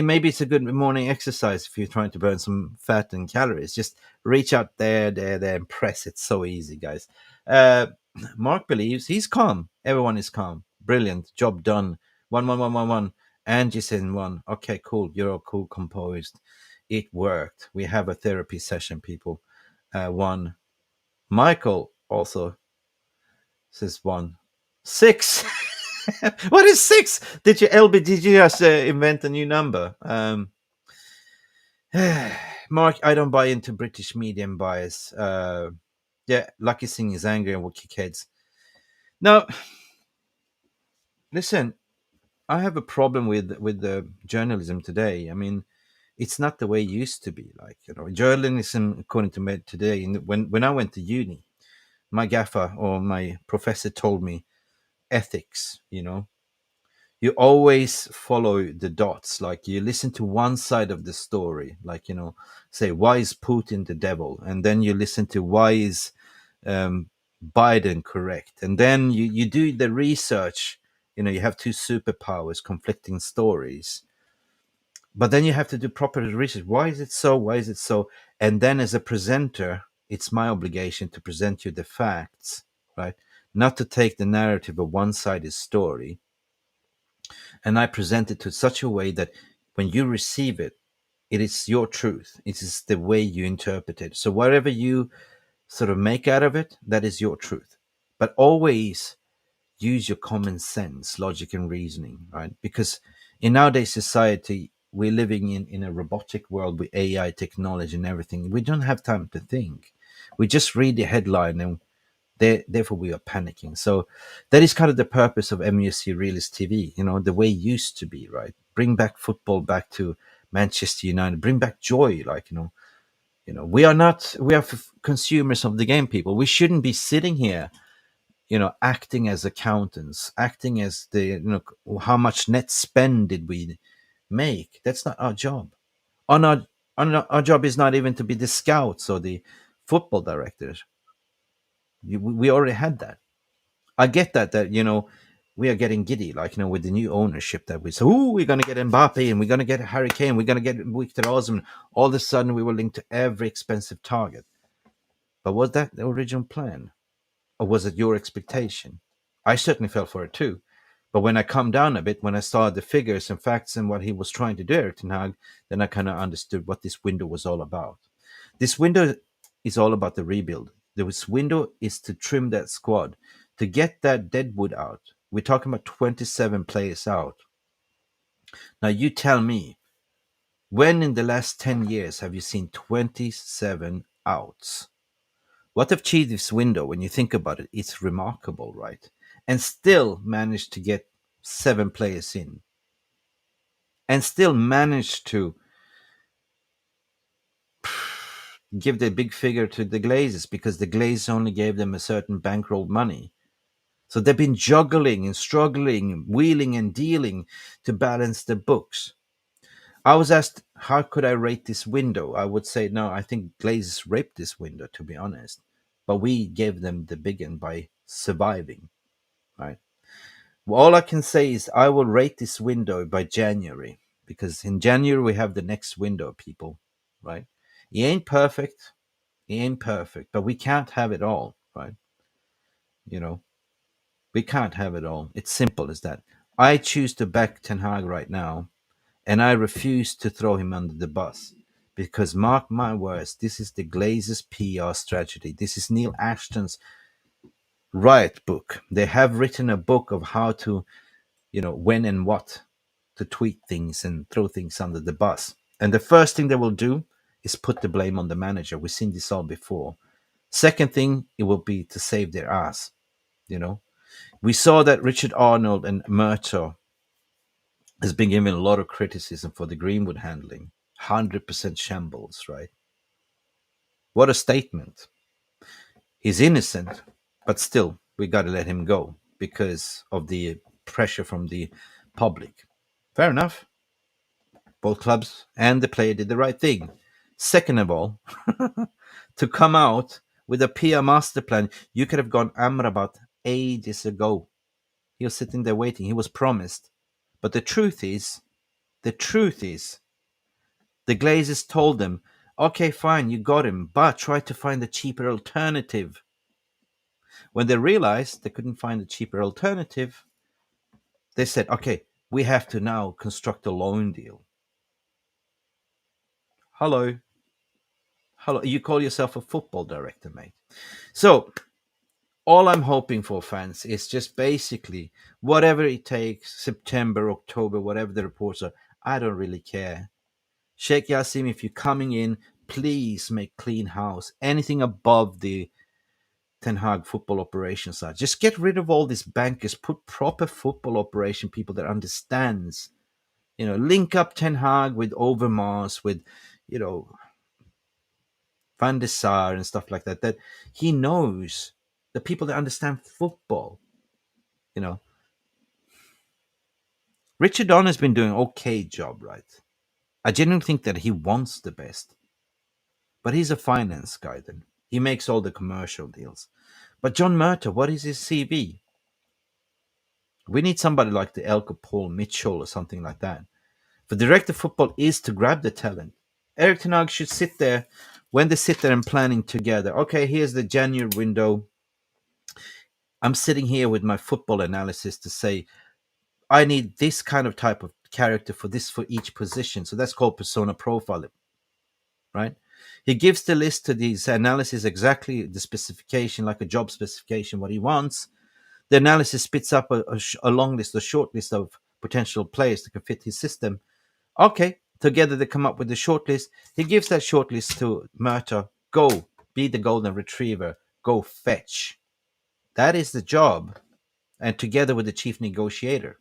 maybe it's a good morning exercise if you're trying to burn some fat and calories. Just reach out there, and press. It's so easy, guys. Mark believes he's calm. Everyone is calm. Brilliant. Job done. 11111. Angie's in 1. Okay, cool. You're all cool, composed. It worked. We have a therapy session, people. 1. Michael also says 1. 6. What is 6? Did you just invent a new number? Mark, I don't buy into British media bias. Yeah, Lucky Singh is angry and will kick heads. Now, listen, I have a problem with the journalism today. I mean, it's not the way it used to be. Like, journalism, according to me today, when I went to uni, my gaffer or my professor told me ethics, you always follow the dots. Like, you listen to one side of the story, like, say, why is Putin the devil? And then you listen to why is Biden correct? And then you do the research. You have two superpowers, conflicting stories. But then you have to do proper research. Why is it so? Why is it so? And then as a presenter, it's my obligation to present you the facts, right? Not to take the narrative of one-sided story. And I present it to such a way that when you receive it, it is your truth. It is the way you interpret it. So whatever you sort of make out of it, that is your truth. But always use your common sense, logic, and reasoning, right? Because in nowadays society, we're living in a robotic world with AI technology and everything. We don't have time to think. We just read the headline and therefore we are panicking. So that is kind of the purpose of Mufc Realist TV, the way it used to be, right? Bring back football back to Manchester United, bring back joy. Like, we are consumers of the game, people. We shouldn't be sitting here, acting as accountants, acting as the, how much net spend did we make. That's not our job. Our job is not even to be the scouts or the football directors. We already had that. I get that we are getting giddy, like with the new ownership that we say, oh, we're gonna get Mbappe and we're gonna get Harry Kane, we're gonna get Victor Osimhen. All of a sudden, we were linked to every expensive target. But was that the original plan, or was it your expectation? I certainly fell for it too. But when I come down a bit, when I saw the figures and facts and what he was trying to do, Erik ten Hag, then I kind of understood what this window was all about. This window is all about the rebuild. This window is to trim that squad, to get that deadwood out. We're talking about 27 players out. Now, you tell me, when in the last 10 years have you seen 27 outs? What they've achieved this window, when you think about it, it's remarkable, right? And still managed to get 7 players in. And still managed to give the big figure to the Glazers, because the Glazers only gave them a certain bankroll money. So they've been juggling and struggling, wheeling and dealing to balance the books. I was asked, how could I rate this window? I would say, no, I think Glazers raped this window, to be honest. But we gave them the big one by surviving, right? Well, all I can say is I will rate this window by January, because in January we have the next window, people, right? He ain't perfect. He ain't perfect, but we can't have it all, right? We can't have it all. It's simple as that. I choose to back Ten Hag right now, and I refuse to throw him under the bus, because mark my words, this is the Glazers' PR strategy. This is Neil Ashton's riot book. They have written a book of how to, when and what to tweet things and throw things under the bus. And the first thing they will do is put the blame on the manager. We've seen this all before. Second thing, it will be to save their ass. We saw that Richard Arnold and Murtaugh has been given a lot of criticism for the Greenwood handling. 100% shambles, right? What a statement. He's innocent, but still, we got to let him go because of the pressure from the public. Fair enough. Both clubs and the player did the right thing. Second of all, to come out with a PR master plan, you could have gone Amrabat ages ago. He was sitting there waiting. He was promised. But the truth is, the Glazers told them, okay, fine, you got him, but try to find a cheaper alternative. When they realized they couldn't find a cheaper alternative, they said, okay, we have to now construct a loan deal. Hello, you call yourself a football director, mate. So all I'm hoping for, fans, is just basically whatever it takes, September, October, whatever the reports are, I don't really care. Sheikh Yassim, if you're coming in, please make clean house. Anything above the Ten Hag football operation side, just get rid of all these bankers. Put proper football operation people that understands. Link up Ten Hag with Overmars, with Van der Sar and stuff like that. That he knows the people that understand football. Richard Don has been doing an okay job, right? I genuinely think that he wants the best. But he's a finance guy then. He makes all the commercial deals. But John Murtaugh, what is his CV? We need somebody like the Elko Paul Mitchell or something like that. The director of football is to grab the talent. Erik ten Hag should sit there, when they sit there and planning together. Okay, here's the January window. I'm sitting here with my football analysis to say, I need this kind of type of character for each position. So that's called persona profiling, right? He gives the list to these analysis, exactly the specification, like a job specification, what he wants. The analysis spits up a long list, a short list of potential players that can fit his system. Okay, together they come up with the short list. He gives that short list to Murtaugh. Go, be the golden retriever. Go fetch. That is the job. And together with the chief negotiator.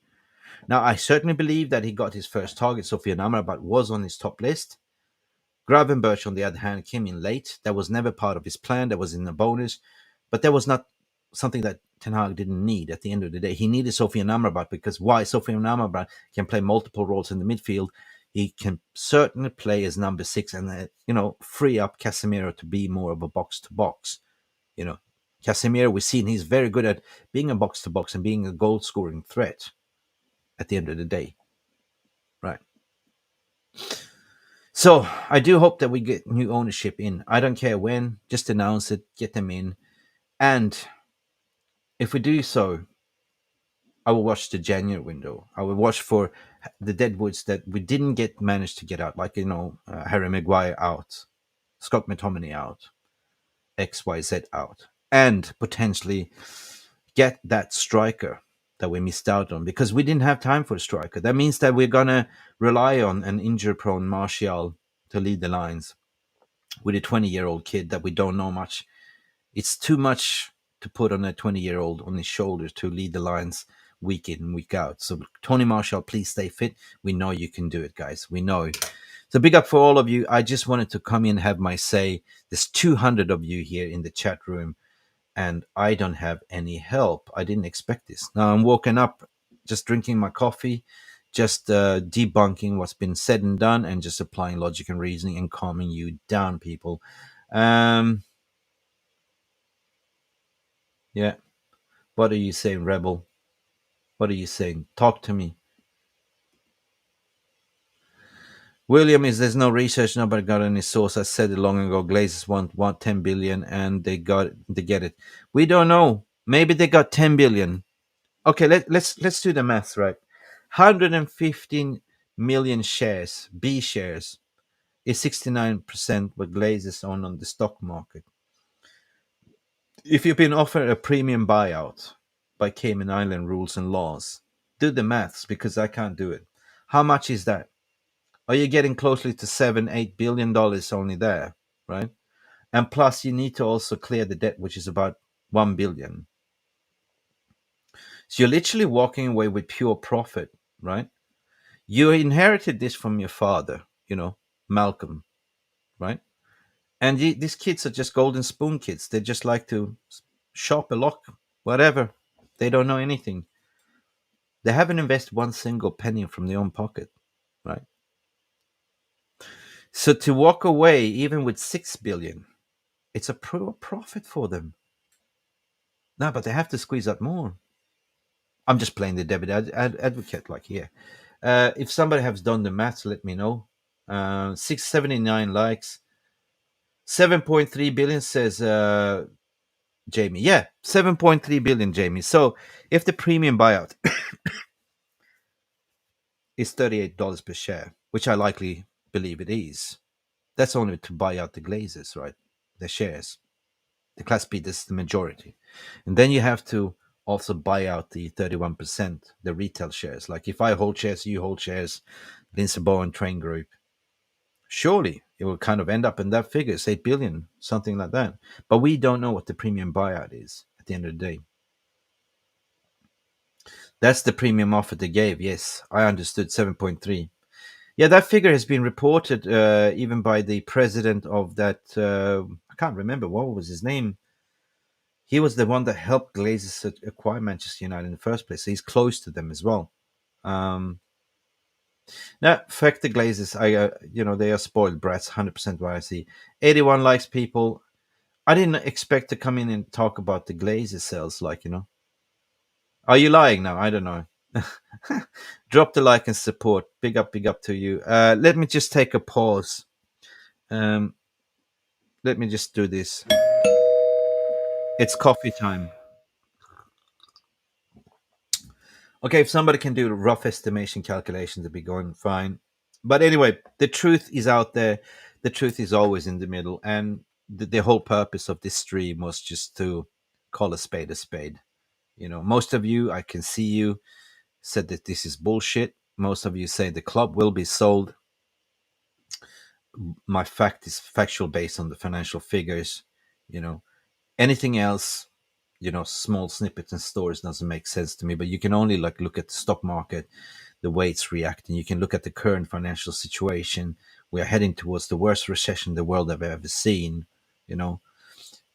Now, I certainly believe that he got his first target. Sofiane Amrabat was on his top list. Gravenberch, on the other hand, came in late. That was never part of his plan. That was in the bonus. But that was not something that Ten Hag didn't need at the end of the day. He needed Sofian Amrabat because why? Sofian Amrabat can play multiple roles in the midfield. He can certainly play as number 6 and, free up Casemiro to be more of a box-to-box. Casemiro, we've seen he's very good at being a box-to-box and being a goal-scoring threat at the end of the day. Right. So I do hope that we get new ownership in. I don't care when. Just announce it. Get them in. And if we do so, I will watch the January window. I will watch for the deadwoods that we didn't manage to get out, like, Harry Maguire out, Scott McTominay out, XYZ out, and potentially get that striker that we missed out on because we didn't have time for a striker. That means that we're going to rely on an injury-prone Martial to lead the lines with a 20-year-old kid that we don't know much. It's too much to put on a 20-year-old on his shoulders to lead the lines week in and week out. So Tony Martial, please stay fit. We know you can do it, guys. We know. So big up for all of you. I just wanted to come in and have my say. There's 200 of you here in the chat room, and I don't have any help. I didn't expect this. Now I'm woken up, just drinking my coffee, just debunking what's been said and done, and just applying logic and reasoning and calming you down, people. Yeah. What are you saying, Rebel? What are you saying? Talk to me. William is there's no research, nobody got any source. I said it long ago. Glazers want 10 billion and they get it. We don't know. Maybe they got 10 billion. Okay, let's do the maths, right? 115 million shares, B shares, is 69% what Glazers own on the stock market. If you've been offered a premium buyout by Cayman Island rules and laws, do the maths because I can't do it. How much is that? Are you getting closely to $7-8 billion only there, right? And plus, you need to also clear the debt, which is about $1 billion. So you're literally walking away with pure profit, right? You inherited this from your father, Malcolm, right? And these kids are just golden spoon kids. They just like to shop a lot, whatever. They don't know anything. They haven't invested one single penny from their own pocket, right? So to walk away, even with 6 billion, it's a profit for them. No, but they have to squeeze out more. I'm just playing the debit advocate, like here. If somebody has done the maths, let me know. 679 likes. 7.3 billion says Jamie. Yeah, 7.3 billion, Jamie. So if the premium buyout is $38 per share, which I likely believe it is, that's only to buy out the Glazers, right? The shares. The Class B, this is the majority. And then you have to also buy out the 31%, the retail shares. Like if I hold shares, you hold shares, Lindsay Bowen Train Group. Surely it will kind of end up in that figure, 8 billion, something like that. But we don't know what the premium buyout is at the end of the day. That's the premium offer they gave. Yes, I understood 7.3. Yeah, that figure has been reported even by the president of that. I can't remember what was his name. He was the one that helped Glazers acquire Manchester United in the first place. So he's close to them as well. Now, fuck the Glazers. They are spoiled brats. 100% what I see. 81 likes, people. I didn't expect to come in and talk about the Glazers sales. Are you lying now? I don't know. Drop the like and support. Big up to you. Let me just take a pause. Let me just do this. It's coffee time. Okay, if somebody can do rough estimation calculations, it'd be going fine. But anyway, the truth is out there. The truth is always in the middle. And the whole purpose of this stream was just to call a spade a spade. Most of you, I can see you, said that this is bullshit. Most of you say the club will be sold. My fact is factual based on the financial figures. Anything else, small snippets and stories doesn't make sense to me. But you can only look at the stock market, the way it's reacting. You can look at the current financial situation. We are heading towards the worst recession the world have ever seen.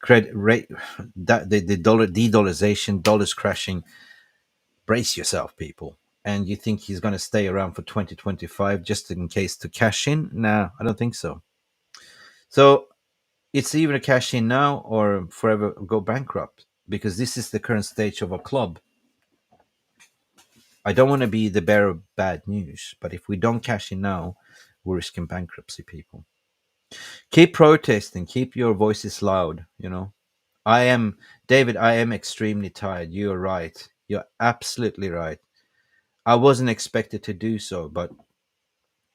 credit rate, that the dollar de-dollarization, dollars crashing. Brace yourself, people. And you think he's going to stay around for 2025 just in case to cash in? No, I don't think so. So it's either cash in now or forever go bankrupt, because this is the current stage of a club. I don't want to be the bearer of bad news, but if we don't cash in now, we're risking bankruptcy, people. Keep protesting, keep your voices loud, I am, David, I am extremely tired. You're right. You're absolutely right. I wasn't expected to do so, but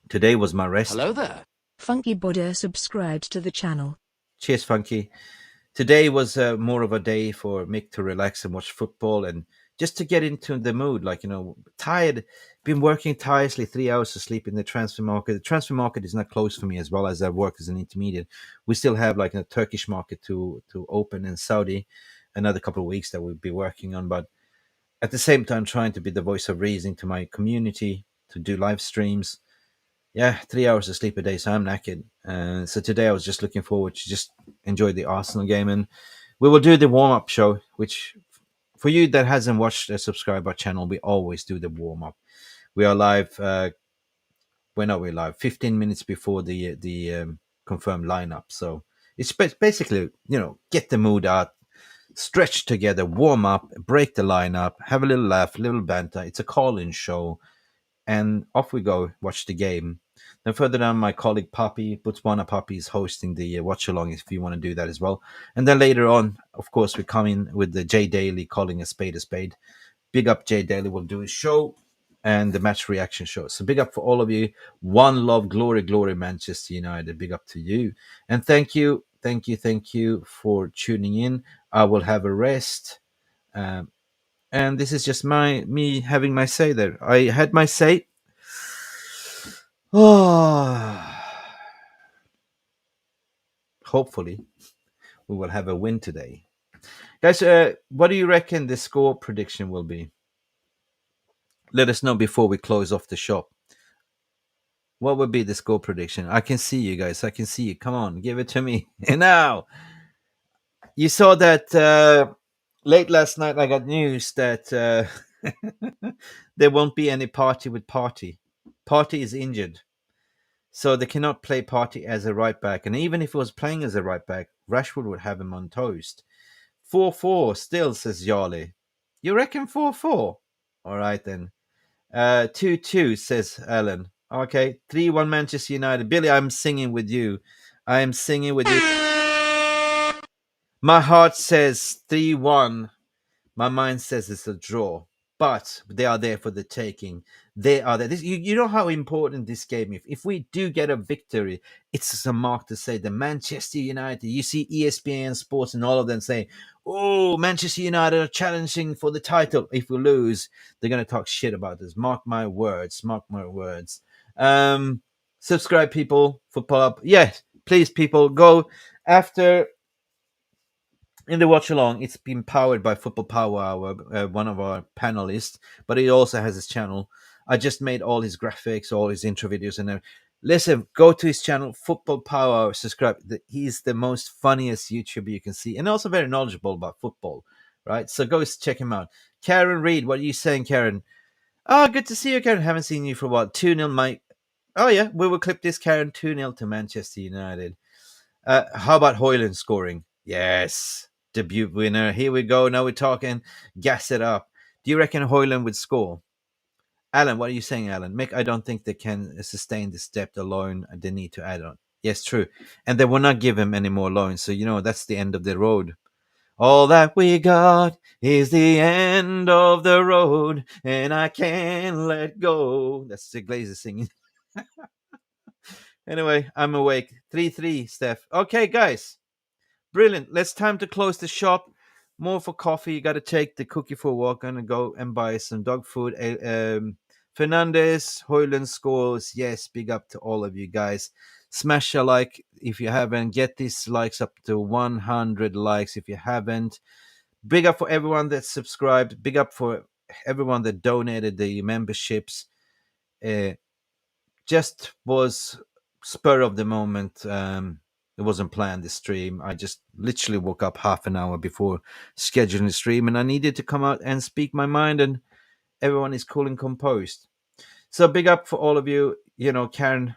today was my rest. Hello there. Funky Border subscribed to the channel. Cheers, Funky. Today was more of a day for Mick to relax and watch football and just to get into the mood. Like, tired, been working tirelessly, 3 hours of sleep in the transfer market. The transfer market is not closed for me, as well as I work as an intermediate. We still have like a Turkish market to open in Saudi, another couple of weeks that we'll be working on. But at the same time, trying to be the voice of reason to my community, to do live streams. Yeah, 3 hours of sleep a day, so I'm knackered. So today I was just looking forward to just enjoy the Arsenal game, and we will do the warm-up show, which for you that hasn't watched or subscribe our channel, we always do the warm-up. We are live. When are we live? 15 minutes before the confirmed lineup. So it's basically, get the mood out, stretch together, warm up, break the lineup, have a little laugh, a little banter. It's a call-in show, and off we go, watch the game. Then further down, my colleague Papi, Botswana Papi, is hosting the watch-along if you want to do that as well. And then later on, of course, we come in with the Jay Daly calling a spade a spade. Big up Jay Daly will do his show and the match reaction show. So big up for all of you. One love, glory, glory, Manchester United. Big up to you. And thank you for tuning in. I will have a rest. And this is just me having my say there. I had my say. Oh, hopefully we will have a win today, guys. What do you reckon the score prediction will be? Let us know before we close off the shop. What would be the score prediction? I can see you guys. I can see you. Come on, give it to me. And now, you saw that late last night I got news that there won't be any party with Party. Party is injured. So they cannot play Party as a right back. And even if he was playing as a right back, Rashford would have him on toast. 4-4 still, says Yarley. You reckon 4-4? All right then. 2-2, says Alan. Okay, 3-1 Manchester United. Billy, I'm singing with you. I am singing with you. My heart says 3-1. My mind says it's a draw. But they are there for the taking. They are there. You know how important this game is. If we do get a victory, it's a mark to say the Manchester United. You see ESPN Sports and all of them saying, oh, Manchester United are challenging for the title. If we lose, they're going to talk shit about us. Mark my words. Mark my words. Subscribe, people. Football Up. Yes, please, people, go after. In the watch along, it's been powered by Football Power Hour, one of our panelists, but he also has his channel. I just made all his graphics, all his intro videos, and listen, go to his channel, Football Power Hour, subscribe. He's the most funniest YouTuber you can see, and also very knowledgeable about football, right? So go check him out. Karen Reed, what are you saying, Karen? Oh, good to see you, Karen. Haven't seen you for a while. 2-0, Mike. Oh, yeah, we will clip this, Karen. 2-0 to Manchester United. How about Højlund scoring? Yes. Debut winner. Here we go. Now we're talking. Gas it up. Do you reckon Højlund would score? Alan, what are you saying, Alan? Mick, I don't think they can sustain this depth alone. They need to add on. Yes, true. And they will not give him any more loans. So, that's the end of the road. All that we got is the end of the road, and I can't let go. That's the Glazers singing. Anyway, I'm awake. 3-3, Steph. Okay, guys. Brilliant. Let's time to close the shop. More for coffee. You got to take the cookie for a walk. I'm going to go and buy some dog food. Fernandez, Højlund scores. Yes, big up to all of you guys. Smash a like if you haven't. Get these likes up to 100 likes if you haven't. Big up for everyone that subscribed. Big up for everyone that donated the memberships. Just was spur of the moment. It wasn't planned, this stream. I just literally woke up half an hour before scheduling the stream, and I needed to come out and speak my mind, and everyone is cool and composed. So big up for all of you. You know, Karen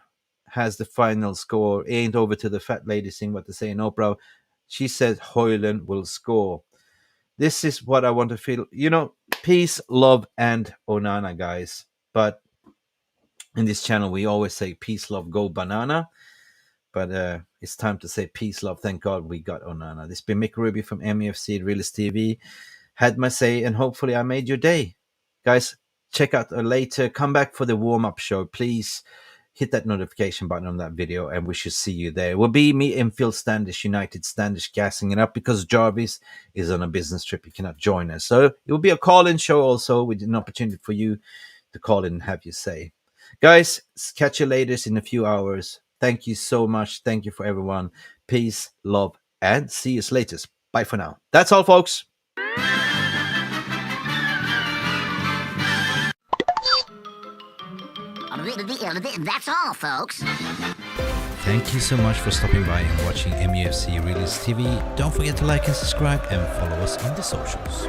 has the final score. It ain't over to the fat lady sing what they say in Oprah. She said Hoyland will score. This is what I want to feel. You know, peace, love, and Onana, guys. But in this channel, we always say peace, love, go banana. But it's time to say peace, love. Thank God we got Onana. This has been Mick Ruby from Mufc Realist TV. Had my say, and hopefully I made your day. Guys, check out later. Come back for the warm-up show. Please hit that notification button on that video, and we should see you there. It will be me and Phil Standish, United Standish, gassing it up because Jarvis is on a business trip. He cannot join us. So it will be a call-in show also with an opportunity for you to call in and have your say. Guys, catch you later in a few hours. Thank you so much. Thank you for everyone. Peace, love, and see you later. Bye for now. That's all, folks. That's all, folks. Thank you so much for stopping by and watching Mufc Realist TV. Don't forget to like and subscribe and follow us on the socials.